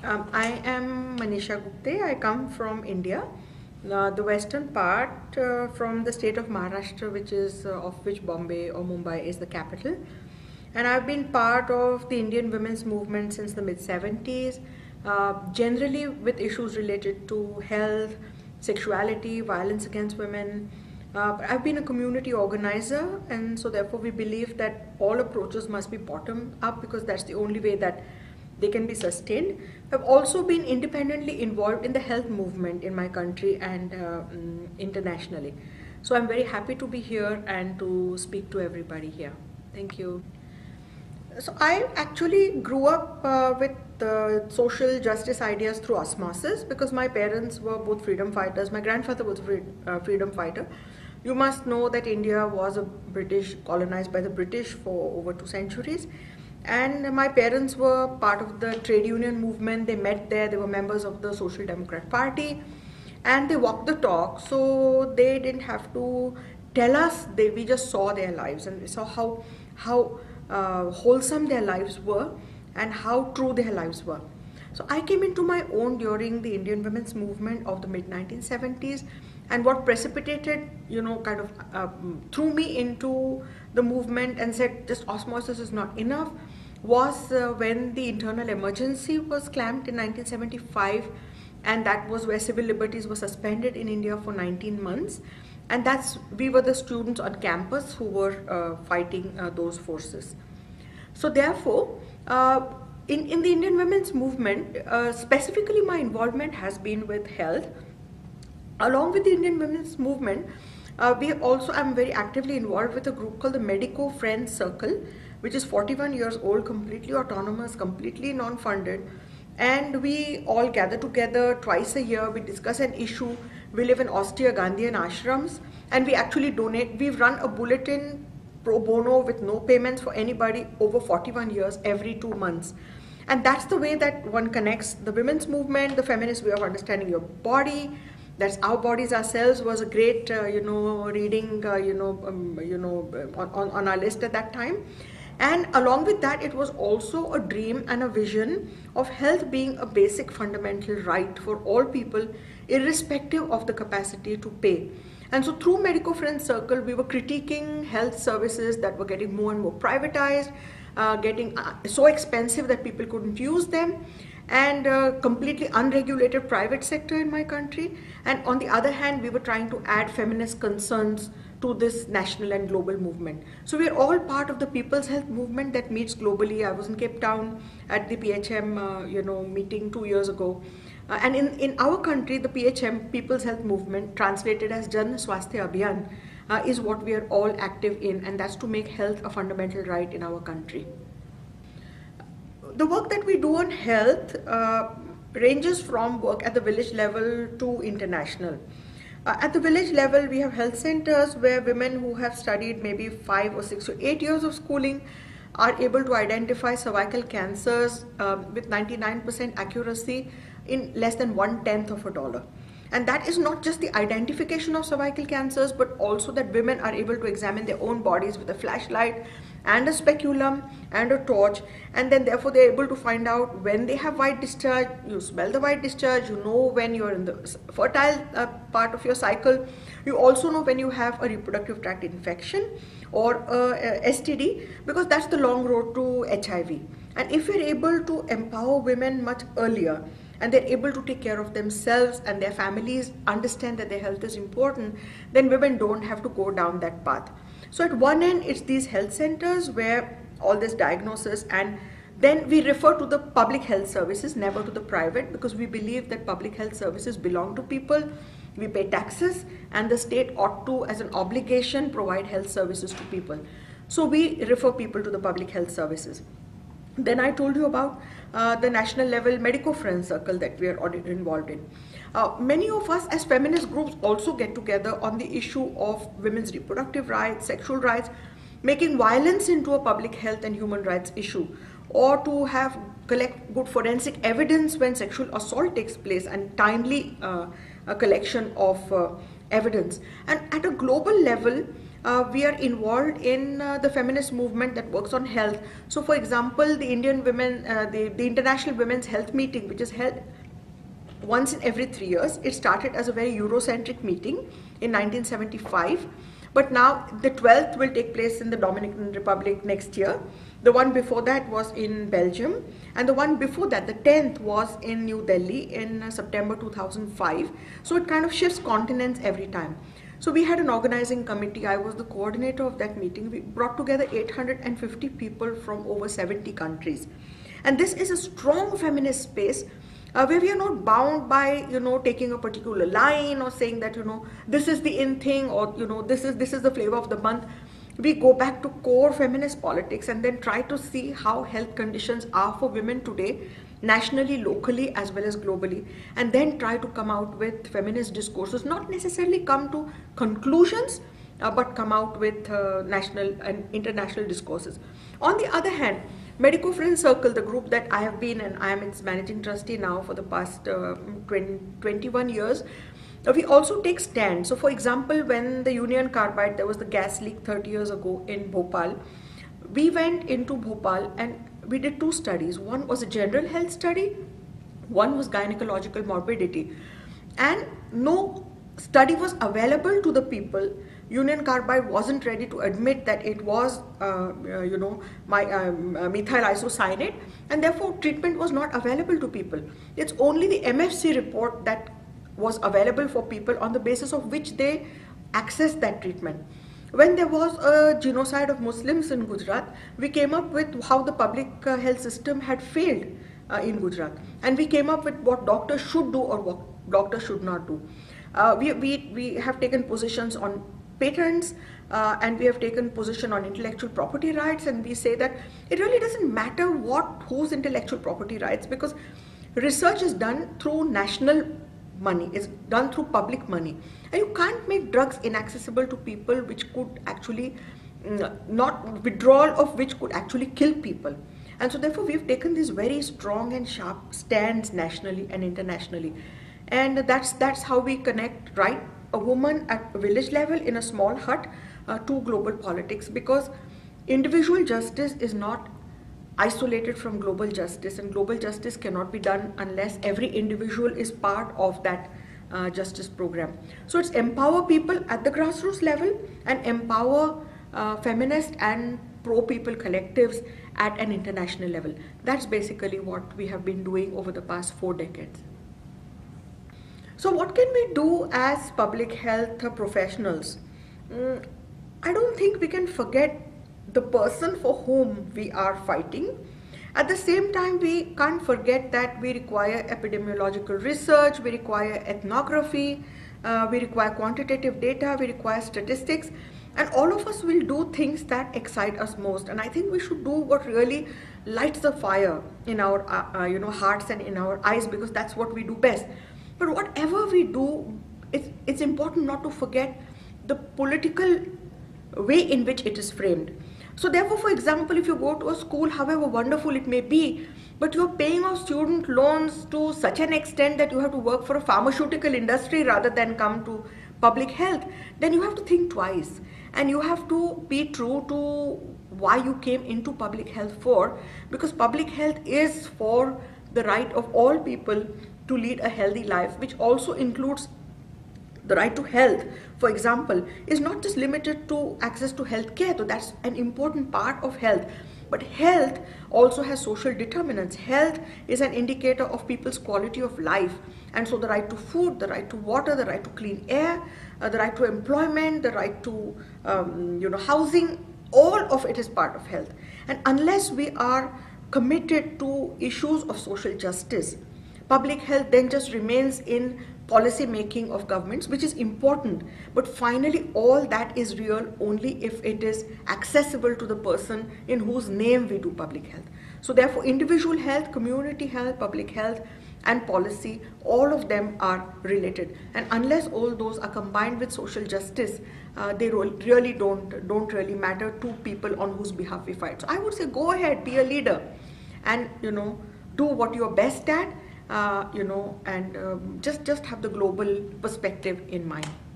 I am Manisha Gupte. I come from India, the western part, from the state of Maharashtra, which is of which Bombay or Mumbai is the capital. And I've been part of the Indian women's movement since the mid 70s, generally with issues related to health, sexuality, violence against women. I've been a community organizer, and so therefore we believe that all approaches must be bottom up because that's the only way that they can be sustained. I've also been independently involved in the health movement in my country and internationally. So I'm very happy to be here and to speak to everybody here. Thank you. So I actually grew up with social justice ideas through osmosis because my parents were both freedom fighters. My grandfather was a freedom fighter. You must know that India was a British, colonized by the British for over 2 centuries. And my parents were part of the trade union movement. They met there. They were members of the Social Democrat Party, and they walked the talk. So they didn't have to tell us. We just saw their lives, and we saw how wholesome their lives were and how true their lives were. So I came into my own during the Indian women's movement of the mid 1970s, and what precipitated, kind of threw me into the movement and said just osmosis is not enough was when the internal emergency was clamped in 1975, and that was where civil liberties were suspended in India for 19 months. And we were the students on campus who were fighting those forces. So therefore, in the Indian women's movement, specifically my involvement has been with health. Along with the Indian women's movement, I'm very actively involved with a group called the Medico Friends Circle, which is 41 years old, completely autonomous, completely non-funded. And we all gather together twice a year. We discuss an issue. We live in austere Gandhian ashrams, and we actually donate. We've run a bulletin pro bono with no payments for anybody over 41 years every 2 months. And that's the way that one connects the women's movement, the feminist way of understanding your body. That's Our Bodies Ourselves was a great, reading, on our list at that time. And along with that, it was also a dream and a vision of health being a basic fundamental right for all people, irrespective of the capacity to pay. And so through Medico Friends Circle, we were critiquing health services that were getting more and more privatized, getting so expensive that people couldn't use them, and completely unregulated private sector in my country. And on the other hand, we were trying to add feminist concerns to this national and global movement. So we are all part of the People's Health Movement that meets globally. I was in Cape Town at the PHM meeting 2 years ago. And in our country, the PHM, People's Health Movement, translated as Jan Swasthya Abhiyan, is what we are all active in, and that's to make health a fundamental right in our country. The work that we do on health ranges from work at the village level to international. At the village level, we have health centers where women who have studied maybe 5 or 6 or 8 years of schooling are able to identify cervical cancers with 99% accuracy in less than 1/10 of a dollar. And that is not just the identification of cervical cancers, but also that women are able to examine their own bodies with a flashlight and a speculum and a torch, and then therefore they're able to find out when they have white discharge. You smell the white discharge, you know when you're in the fertile part of your cycle. You also know when you have a reproductive tract infection or STD, because that's the long road to HIV. And if we're able to empower women much earlier, and they're able to take care of themselves and their families, understand that their health is important, then women don't have to go down that path. So at one end, it's these health centers where all this diagnosis, and then we refer to the public health services, never to the private, because we believe that public health services belong to people. We pay taxes, and the state ought to, as an obligation, provide health services to people. So we refer people to the public health services. Then I told you about the national level Medico Friends Circle that we are involved in. Many of us as feminist groups also get together on the issue of women's reproductive rights, sexual rights, making violence into a public health and human rights issue, or to collect good forensic evidence when sexual assault takes place, and timely collection of evidence. And at a global level, we are involved in the feminist movement that works on health. So for example, the Indian women, the International Women's Health Meeting, which is held once in every 3 years. It started as a very Eurocentric meeting in 1975, but now the 12th will take place in the Dominican Republic next year. The one before that was in Belgium, and the one before that, the 10th, was in New Delhi in September 2005. So it kind of shifts continents every time. So we had an organizing committee. I was the coordinator of that meeting. We brought together 850 people from over 70 countries. And this is a strong feminist space where we are not bound by, taking a particular line or saying that, this is the in thing, or, this is the flavor of the month. We go back to core feminist politics and then try to see how health conditions are for women today, nationally, locally, as well as globally, and then try to come out with feminist discourses, not necessarily come to conclusions, but come out with national and international discourses. On the other hand, Medico Friends Circle, the group that I have been, and I am its managing trustee now for the past 21 years, we also take stands. So for example, when the Union Carbide, there was the gas leak 30 years ago in Bhopal, we went into Bhopal and we did 2 studies. One was a general health study, one was gynecological morbidity, and no study was available to the people. Union Carbide wasn't ready to admit that it was, methyl isocyanate, and therefore treatment was not available to people. It's only the MFC report that was available for people, on the basis of which they accessed that treatment. When there was a genocide of Muslims in Gujarat, we came up with how the public health system had failed in Gujarat, and we came up with what doctors should do or what doctors should not do. We have taken positions on patents, and we have taken position on intellectual property rights, and we say that it really doesn't matter whose intellectual property rights, because research is done through national money, is done through public money, and you can't make drugs inaccessible to people, which could actually not withdrawal of which could actually kill people. And so therefore we've taken these very strong and sharp stands nationally and internationally, and that's how we connect, right, a woman at a village level in a small hut to global politics, because individual justice is not isolated from global justice, and global justice cannot be done unless every individual is part of that justice program. So it's empower people at the grassroots level and empower feminist and pro-people collectives at an international level. That's basically what we have been doing over the past 4 decades. So what can we do as public health professionals? I don't think we can forget the person for whom we are fighting. At the same time, we can't forget that we require epidemiological research, we require ethnography, we require quantitative data, we require statistics, and all of us will do things that excite us most. And I think we should do what really lights the fire in our hearts and in our eyes, because that's what we do best. But whatever we do, it's important not to forget the political way in which it is framed. So therefore, for example, if you go to a school, however wonderful it may be, but you're paying off student loans to such an extent that you have to work for a pharmaceutical industry rather than come to public health, then you have to think twice, and you have to be true to why you came into public health for, because public health is for the right of all people to lead a healthy life, which also includes the right to health, for example, is not just limited to access to health care, though that's an important part of health. But health also has social determinants. Health is an indicator of people's quality of life. And so the right to food, the right to water, the right to clean air, the right to employment, the right to housing, all of it is part of health. And unless we are committed to issues of social justice, public health then just remains in policy making of governments, which is important, but finally all that is real only if it is accessible to the person in whose name we do public health. So therefore individual health, community health, public health and policy, all of them are related, and unless all those are combined with social justice, they really don't really matter to people on whose behalf we fight. So I would say go ahead, be a leader, and do what you're best at, and just have the global perspective in mind.